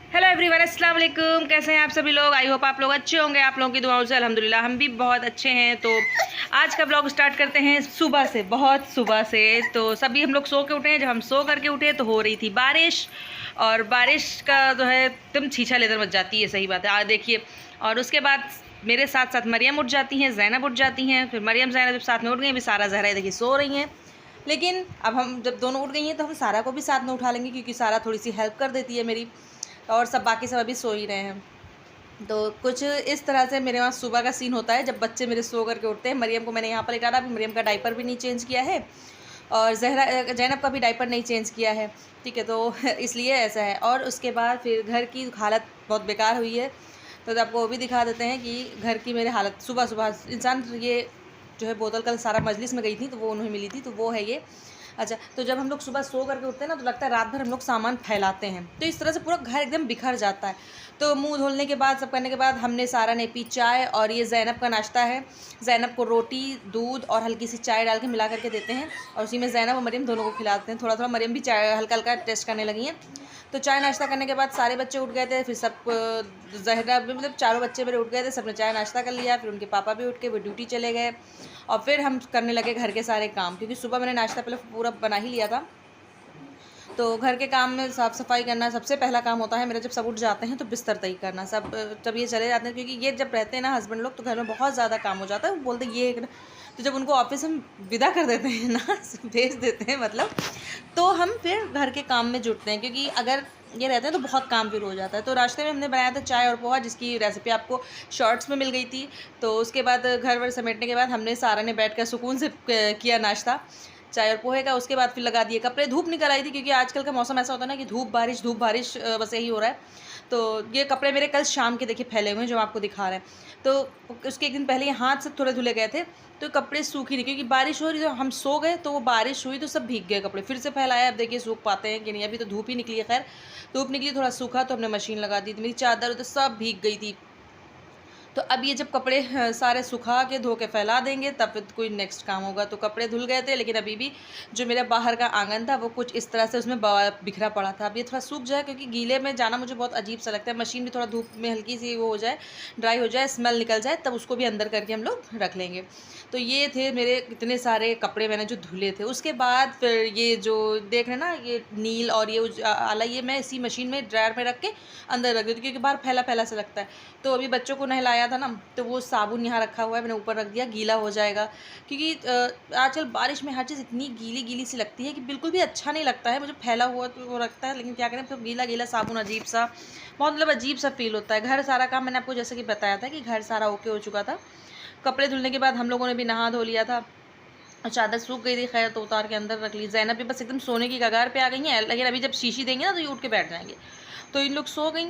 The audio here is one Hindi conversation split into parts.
हेलो एवरीवन, अस्सलाम वालेकुम। कैसे हैं आप सभी लोग? आई होप आप लोग अच्छे होंगे। आप लोगों की दुआओं से अल्हम्दुलिल्लाह हम भी बहुत अच्छे हैं। तो आज का ब्लॉग स्टार्ट करते हैं सुबह से, बहुत सुबह से। तो सभी हम लोग सो के उठे हैं। जब हम सो करके उठे तो हो रही थी बारिश, और बारिश का जो है एकदम छीछा लेदर मच जाती है, सही बात है। देखिए, और उसके बाद मेरे साथ साथ मरियम उठ जाती हैं, ज़ैनब उठ जाती हैं। फिर मरियम ज़ैनब जब साथ में उठ गई, अभी सारा ज़हरा देखिए सो रही हैं। लेकिन अब हम जब दोनों उठ गई हैं तो हम सारा को भी साथ में उठा लेंगे, क्योंकि सारा थोड़ी सी हेल्प कर देती है मेरी, और सब बाकी सब अभी सो ही रहे हैं। तो कुछ इस तरह से मेरे वहाँ सुबह का सीन होता है जब बच्चे मेरे सो करके उठते हैं। मरियम को मैंने यहाँ पर लेटा रहा, अभी मरियम का डाइपर भी नहीं चेंज किया है, और ज़ैनब का भी डाइपर नहीं चेंज किया है, ठीक है। तो इसलिए ऐसा है। और उसके बाद फिर घर की हालत बहुत बेकार हुई है, तो आपको वो भी दिखा देते हैं कि घर की मेरी हालत। सुबह सुबह इंसान ये जो है बोतल कल सारा मजलिस में गई थी तो वो उन्हें मिली थी, तो वो है ये। अच्छा, तो जब हम लोग सुबह सो करके उठते हैं ना तो लगता है रात भर हम लोग सामान फैलाते हैं, तो इस तरह से पूरा घर एकदम बिखर जाता है। तो मुंह धुलने के बाद, सब करने के बाद, हमने सारा ने पी चाय, और ये ज़ैनब का नाश्ता है। ज़ैनब को रोटी, दूध और हल्की सी चाय डाल के मिला करके देते हैं, और उसी में ज़ैनब और मरियम दोनों को खिलाते हैं। थोड़ा थोड़ा मरियम भी चाय हल्का हल्का टेस्ट करने लगी हैं। तो चाय नाश्ता करने के बाद सारे बच्चे उठ गए थे। फिर सब ज़हरा भी, मतलब चारों बच्चे मेरे उठ गए थे, सबने चाय नाश्ता कर लिया। फिर उनके पापा भी उठ के वो ड्यूटी चले गए, और फिर हम करने लगे घर के सारे काम, क्योंकि सुबह मैंने नाश्ता पहले पूरा बना ही लिया था। तो घर के काम में साफ़ सफाई करना सबसे पहला काम होता है मेरा। जब सब उठ जाते हैं तो बिस्तर तय करना, सब जब ये चले जाते हैं, क्योंकि ये जब रहते हैं ना हस्बैंड लोग, तो घर में बहुत ज़्यादा काम हो जाता है। वो बोलते हैं ये, तो जब उनको ऑफिस हम विदा कर देते हैं ना, भेज देते हैं मतलब, तो हम फिर घर के काम में जुटते हैं, क्योंकि अगर ये रहते हैं तो बहुत काम फिर हो जाता है। तो रास्ते में हमने बनाया था चाय और पोहा, जिसकी रेसिपी आपको शॉर्ट्स में मिल गई थी। तो उसके बाद घर वर समेटने के बाद हमने सारा ने बैठ कर सुकून से किया नाश्ता चाय और पोहे का। उसके बाद फिर लगा दिए कपड़े। धूप निकल आई थी, क्योंकि आजकल का मौसम ऐसा होता है ना कि धूप बारिश बस यही हो रहा है। तो ये कपड़े मेरे कल शाम के देखिए फैले हुए हैं, जो आपको दिखा रहे हैं। तो उसके एक दिन पहले ये हाथ से थोड़े धुले गए थे, तो कपड़े सूख ही नहीं, क्योंकि बारिश हो रही, तो हम सो गए तो वो बारिश हुई तो सब भीग गए कपड़े। फिर से फैलाया, अब देखिए सूख पाते हैं कि नहीं। अभी तो धूप ही निकली है, खैर धूप निकली, थोड़ा सूखा तो हमने मशीन लगा दी थी। मेरी चादर तो सब भीग गई थी। तो अब ये जब कपड़े सारे सुखा के धो के फैला देंगे, तब फिर कोई नेक्स्ट काम होगा। तो कपड़े धुल गए थे, लेकिन अभी भी जो मेरा बाहर का आंगन था वो कुछ इस तरह से उसमें बिखरा पड़ा था। अब ये थोड़ा सूख जाए, क्योंकि गीले में जाना मुझे बहुत अजीब सा लगता है। मशीन भी थोड़ा धूप में हल्की सी वो हो जाए, ड्राई हो जाए, स्मेल निकल जाए, तब उसको भी अंदर करके हम लोग रख लेंगे। तो ये थे मेरे इतने सारे कपड़े मैंने जो धुले थे। उसके बाद फिर ये जो देख रहे हैं ना, ये नील और ये आला, ये मैं इसी मशीन में ड्रायर में रख के अंदर रख देती हूँ, क्योंकि बाहर फैला फैला सा लगता है। तो अभी बच्चों को नहलाया था ना, तो वो साबुन यहाँ रखा हुआ है, मैंने ऊपर रख दिया, गीला हो जाएगा। क्योंकि आजकल बारिश में हर चीज़ इतनी गीली गीली सी लगती है कि बिल्कुल भी अच्छा नहीं लगता है। मुझे फैला हुआ तो वो रखता है, लेकिन क्या करें, तो गीला गीला साबुन अजीब सा, बहुत मतलब अजीब सा फील होता है। घर सारा काम मैंने आपको जैसे कि बताया था कि घर सारा ओके हो चुका था। कपड़े धुलने के बाद हम लोगों ने भी नहा धो लिया था, और चादर सूख गई थी, खैर तो उतार के अंदर रख ली। ज़ैनब भी बस एकदम सोने की कगार पे आ गई हैं, लेकिन अभी जब शीशी देंगे ना तो ये उठ के बैठ जाएंगे। तो इन लोग सो गई,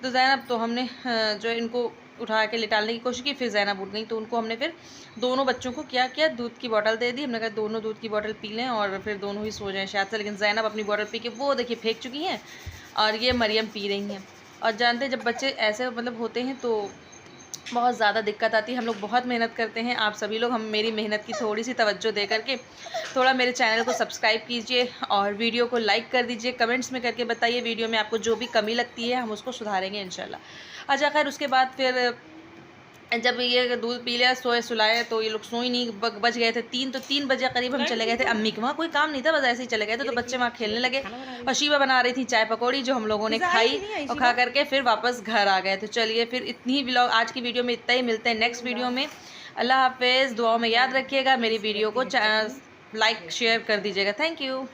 तो ज़ैनब, तो हमने जो इनको उठा के लिटालने की कोशिश की, फिर ज़ैनब उठ गई। तो उनको हमने फिर दोनों बच्चों को क्या किया, दूध की बोतल दे दी। हमने कहा दोनों दूध की बोतल पी लें और फिर दोनों ही सो जाएं शायद से। लेकिन ज़ैनब अपनी बोतल पी के वो देखिए फेंक चुकी हैं, और ये मरियम पी रही हैं। और जानते जब बच्चे ऐसे मतलब होते हैं तो बहुत ज़्यादा दिक्कत आती है। हम लोग बहुत मेहनत करते हैं, आप सभी लोग हम मेरी मेहनत की थोड़ी सी तवज्जो दे करके थोड़ा मेरे चैनल को सब्सक्राइब कीजिए, और वीडियो को लाइक कर दीजिए। कमेंट्स में करके बताइए वीडियो में आपको जो भी कमी लगती है, हम उसको सुधारेंगे इंशाल्लाह। अच्छा, खैर उसके बाद फिर जब ये दूध पी लिया, सोए सुलाए, तो ये लोग सोई नहीं। बज गए थे 3, तो 3 बजे करीब हम चले गए थे अम्मी के वहाँ। कोई काम नहीं था, बस ऐसे ही चले गए थे। तो बच्चे वहाँ खेलने लगे, और शिवा बना रही थी चाय पकौड़ी, जो हम लोगों ने खाई, और खा करके फिर वापस घर आ गए। तो चलिए फिर इतनी ही व्लॉग आज की वीडियो में इतना ही। मिलते हैं नेक्स्ट वीडियो में। अल्लाह हाफिज़। दुआओं में याद रखिएगा, मेरी वीडियो को लाइक शेयर कर दीजिएगा। Thank you.